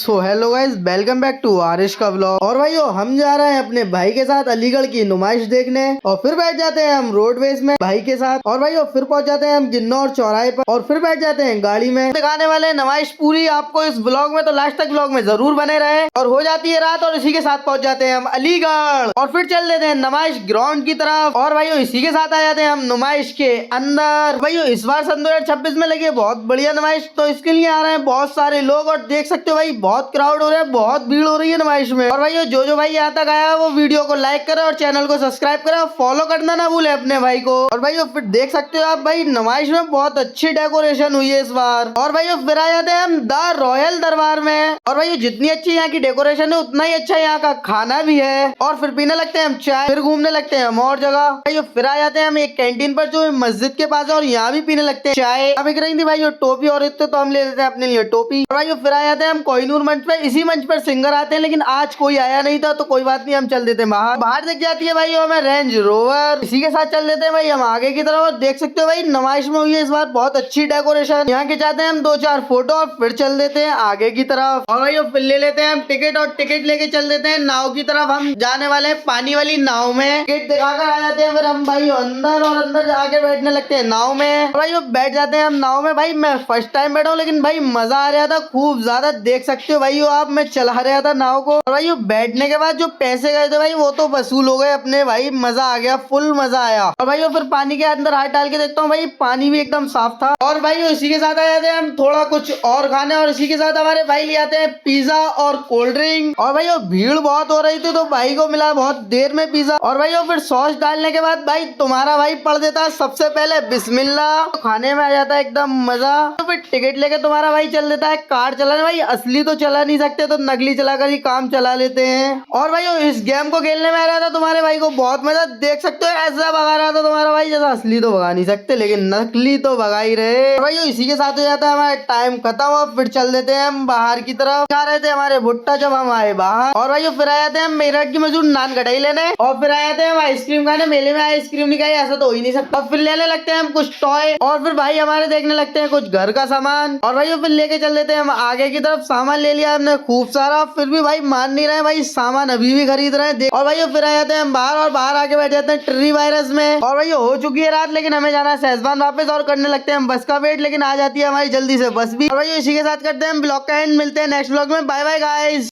So hello guys, welcome back to Arish का vlog. और भाइयों, हम जा रहे हैं अपने भाई के साथ अलीगढ़ की नुमाइश देखने और फिर बैठ जाते हैं हम रोडवेज में भाई के साथ। और भाइयों, फिर पहुंच जाते हैं हम जिन्नौर चौराहे पर और फिर बैठ जाते हैं गाड़ी में। दिखाने वाले हैं नुमाइश पूरी आपको इस व्लॉग में, तो लास्ट तक व्लॉग में जरूर बने रहे। और हो जाती है रात और इसी के साथ पहुंच जाते हैं हम अलीगढ़ और फिर चल देते हैं नुमाइश ग्राउंड की तरफ। और भाइयों, इसी के साथ आ जाते हैं हम नुमाइश के अंदर। भाइयों, इस बार सन 2026 में लगी है बहुत बढ़िया नुमाइश, तो इसके लिए आ रहे हैं बहुत सारे लोग और देख सकते हो भाई बहुत क्राउड हो रहा है, बहुत भीड़ हो रही है नुमाइश में। और भाई जो भाई यहाँ तक आया है वो वीडियो को लाइक करे और चैनल को सब्सक्राइब करे और फॉलो करना ना भूले अपने भाई को। और भाई फिर देख सकते हो आप भाई नुमाइश में बहुत अच्छी डेकोरेशन हुई है इस बार। और भाई फिर आ जाते हैं हम द रॉयल दरबार में। और भाई जितनी अच्छी यहाँ की डेकोरेशन है उतना ही अच्छा यहाँ का खाना भी है। और फिर पीने लगते हैं हम चाय, फिर घूमने लगते हैं हम और जगह। भाई फिर आ जाते हैं हम एक कैंटीन पर जो मस्जिद के पास है और यहाँ भी पीने लगते हैं चाय। अब एक रही थी भाई टोपी और इतने, तो हम ले लेते हैं अपने लिए टोपी। और भाई फिर आ जाते हैं हम कोहिनूर मंच पे। इसी मंच पर सिंगर आते हैं लेकिन आज कोई आया नहीं था, तो कोई बात नहीं, हम चल देते हैं बाहर दिख जाती है भाई हमें रेंज रोवर। इसी के साथ चल देते हैं भाई हम आगे की तरफ। और देख सकते हो भाई नुमाइश में हुई है इस बार बहुत अच्छी डेकोरेशन। यहाँ के चाहते हैं हम 2-4 फोटो और फिर चल देते हैं आगे की तरफ। और भाई फिर ले लेते हैं हम टिकट और टिकट लेके चल देते हैं नाव की तरफ। हम जाने वाले हैं पानी वाली नाव में। टिकट दिखाकर आ जाते हैं फिर हम भाई अंदर, और अंदर जाके बैठने लगते हैं नाव में। और भाई बैठ जाते हैं हम नाव में। भाई मैं फर्स्ट टाइम बैठा हूँ लेकिन भाई मजा आ रहा था खूब ज्यादा। देख सकते हो भाई आप, मैं चला रहा था नाव को। और भाई बैठने के बाद जो पैसे गए थे भाई वो तो वसूल हो गए अपने। भाई मजा आ गया, फुल मजा आया। और भाई फिर पानी के अंदर हाथ डाल के देखता हूँ भाई पानी भी एकदम साफ था। और भाई इसी के साथ आ जाते हैं हम थोड़ा कुछ और खाने। और इसी के साथ हमारे भाई ले आते हैं पिज्जा और कोल्ड ड्रिंक। और भाई भीड़ बहुत हो रही थी तो भाई को मिला बहुत देर में पिज्जा। और भाई फिर सॉस डालने के बाद भाई तुम्हारा भाई पढ़ देता है सबसे पहले बिस्मिल्लाह। तो खाने में आ जाता है एकदम मजा। तो फिर टिकट लेके तुम्हारा भाई चल देता है कार चलाने। भाई असली तो चला नहीं सकते तो नकली चलाकर ही काम चला लेते हैं। और भाई इस गेम को खेलने में आ रहा था तुम्हारे भाई को बहुत मजा। देख सकते हो ऐसा भगा रहा था तुम्हारा भाई जैसा असली तो भगा नहीं सकते लेकिन नकली तो भगा ही रहे। भाई इसी के साथ हो जाता है हमारा टाइम खत्म। और फिर चल देते हैं हम बाहर की तरफ। खा रहे थे हमारे भुट्टा जब हम आए बाहर। और भाई फिर आ जाते हैं हम मेरठ की मशहूर नान कटाई लेने। और फिर आ जाते हैं हम आइसक्रीम खाने। मेले में आइसक्रीम नहीं खाई ऐसा तो हो ही नहीं सकता। फिर लेने लगते हैं हम कुछ टॉय। और फिर भाई हमारे देखने लगते हैं कुछ घर का सामान। और भाई फिर लेके चल देते हैं हम आगे की तरफ। सामान ले लिया हमने खूब सारा, फिर भी भाई मान नहीं रहे भाई, सामान अभी भी खरीद रहे हैं। और भाई फिर आ जाते हैं हम बाहर और बाहर आके बैठ जाते हैं ट्री वायरस में। और भाई हो चुकी है रात लेकिन हमें जाना है सहजवान वापस और करने लगते हैं हम बस का वेट। लेकिन आ जाती है हमारी जल्दी से बस भी। और भाई इसी के साथ करते हैं हम ब्लॉग का एंड। मिलते हैं नेक्स्ट ब्लॉग में। Bye bye guys.